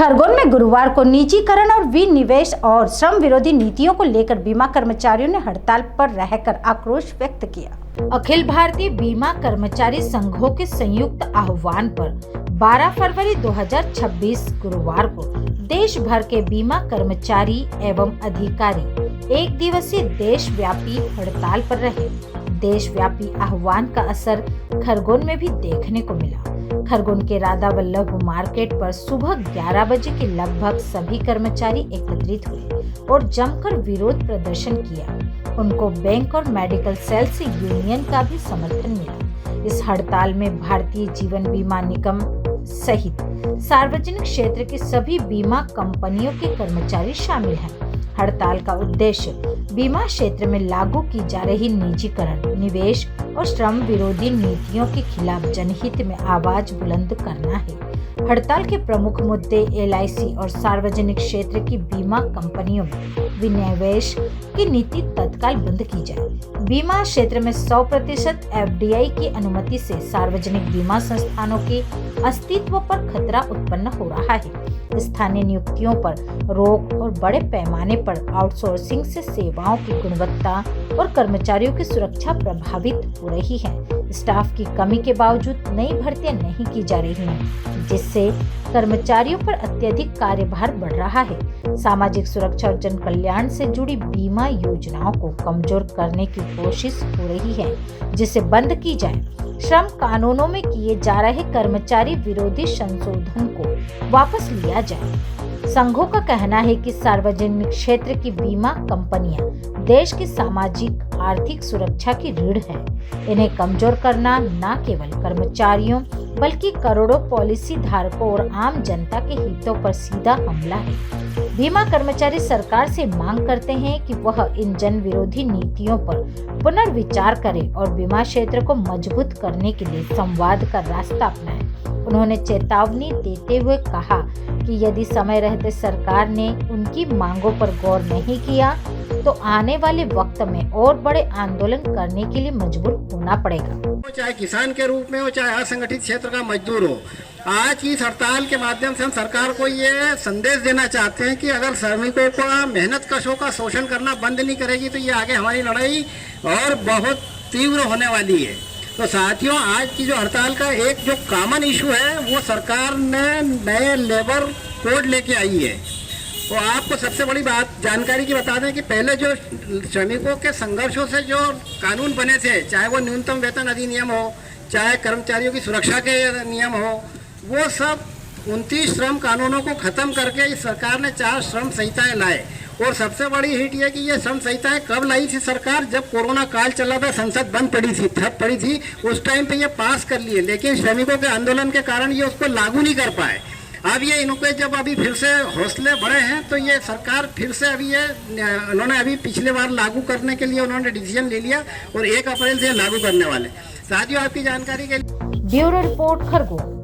खरगोन में गुरुवार को निजीकरण और विनिवेश और श्रम विरोधी नीतियों को लेकर बीमा कर्मचारियों ने हड़ताल पर रहकर आक्रोश व्यक्त किया। अखिल भारतीय बीमा कर्मचारी संघों के संयुक्त आह्वान पर 12 फरवरी 2026 गुरुवार को देश भर के बीमा कर्मचारी एवं अधिकारी एक दिवसीय देशव्यापी हड़ताल पर रहे। देशव्यापी आह्वान का असर खरगोन में भी देखने को मिला। खरगोन के राधा वल्लभ मार्केट पर सुबह 11 बजे के लगभग सभी कर्मचारी एकत्रित हुए और जमकर विरोध प्रदर्शन किया। उनको बैंक और मेडिकल सेल से यूनियन का भी समर्थन मिला। इस हड़ताल में भारतीय जीवन बीमा निगम सहित सार्वजनिक क्षेत्र के सभी बीमा कंपनियों के कर्मचारी शामिल हैं। हड़ताल का उद्देश्य बीमा क्षेत्र में लागू की जा रही निजीकरण, निवेश और श्रम विरोधी नीतियों के खिलाफ जनहित में आवाज बुलंद करना है। हड़ताल के प्रमुख मुद्दे LIC और सार्वजनिक क्षेत्र की बीमा कंपनियों में विनिवेश की नीति तत्काल बंद की जाए। बीमा क्षेत्र में 100% FDI की अनुमति से सार्वजनिक बीमा संस्थानों के अस्तित्व पर खतरा उत्पन्न हो रहा है। स्थानीय नियुक्तियों पर रोक और बड़े पैमाने पर आउटसोर्सिंग से सेवाओं की गुणवत्ता और कर्मचारियों की सुरक्षा प्रभावित हो रही है। स्टाफ की कमी के बावजूद नई भर्तियां नहीं की जा रही हैं, जिससे कर्मचारियों पर अत्यधिक कार्यभार बढ़ रहा है। सामाजिक सुरक्षा और जन कल्याण से जुड़ी बीमा योजनाओं को कमजोर करने की कोशिश हो रही है, जिसे बंद की जाए। श्रम कानूनों में किए जा रहे कर्मचारी विरोधी संशोधन को वापस लिया जाए। संघों का कहना है कि सार्वजनिक क्षेत्र की बीमा कंपनियां देश की सामाजिक आर्थिक सुरक्षा की रीढ़ है। इन्हें कमजोर करना न केवल कर्मचारियों बल्कि करोड़ों पॉलिसी धारकों और आम जनता के हितों पर सीधा हमला है। बीमा कर्मचारी सरकार से मांग करते हैं कि वह इन जन विरोधी नीतियों पर पुनर्विचार करे और बीमा क्षेत्र को मजबूत करने के लिए संवाद का रास्ता अपनाए। उन्होंने चेतावनी देते हुए कहा कि यदि समय रहते सरकार ने उनकी मांगों पर गौर नहीं किया तो आने वाले वक्त में और बड़े आंदोलन करने के लिए मजबूर होना पड़ेगा। चाहे किसान के रूप में हो, चाहे असंगठित क्षेत्र का मजदूर हो, आज की इस हड़ताल के माध्यम से हम सरकार को ये संदेश देना चाहते हैं कि अगर श्रमिकों को मेहनत कशों का शोषण करना बंद नहीं करेगी तो ये आगे हमारी लड़ाई और बहुत तीव्र होने वाली है। तो साथियों, आज की जो हड़ताल का एक जो कॉमन इशू है वो सरकार ने नए लेबर कोड लेके आई है। तो आपको सबसे बड़ी बात जानकारी की बता दें कि पहले जो श्रमिकों के संघर्षों से जो कानून बने थे, चाहे वो न्यूनतम वेतन अधिनियम हो, चाहे कर्मचारियों की सुरक्षा के नियम हो, वो सब 29 श्रम कानूनों को खत्म करके इस सरकार ने 4 श्रम संहिताएं लाए। और सबसे बड़ी हिट ये कि ये श्रम संहिताएं कब लाई थी सरकार? जब कोरोना काल चला था, संसद बंद पड़ी थी, ठप पड़ी थी, उस टाइम पे ये पास कर लिए, लेकिन श्रमिकों के आंदोलन के कारण ये उसको लागू नहीं कर पाए। अब ये इनके जब अभी फिर से हौसले बढ़े हैं तो ये सरकार फिर से अभी ये उन्होंने अभी पिछले बार लागू करने के लिए उन्होंने डिसीजन ले लिया और 1 अप्रैल से लागू करने वाले। साथियों, आपकी जानकारी के लिए ब्यूरो रिपोर्ट खरगोन।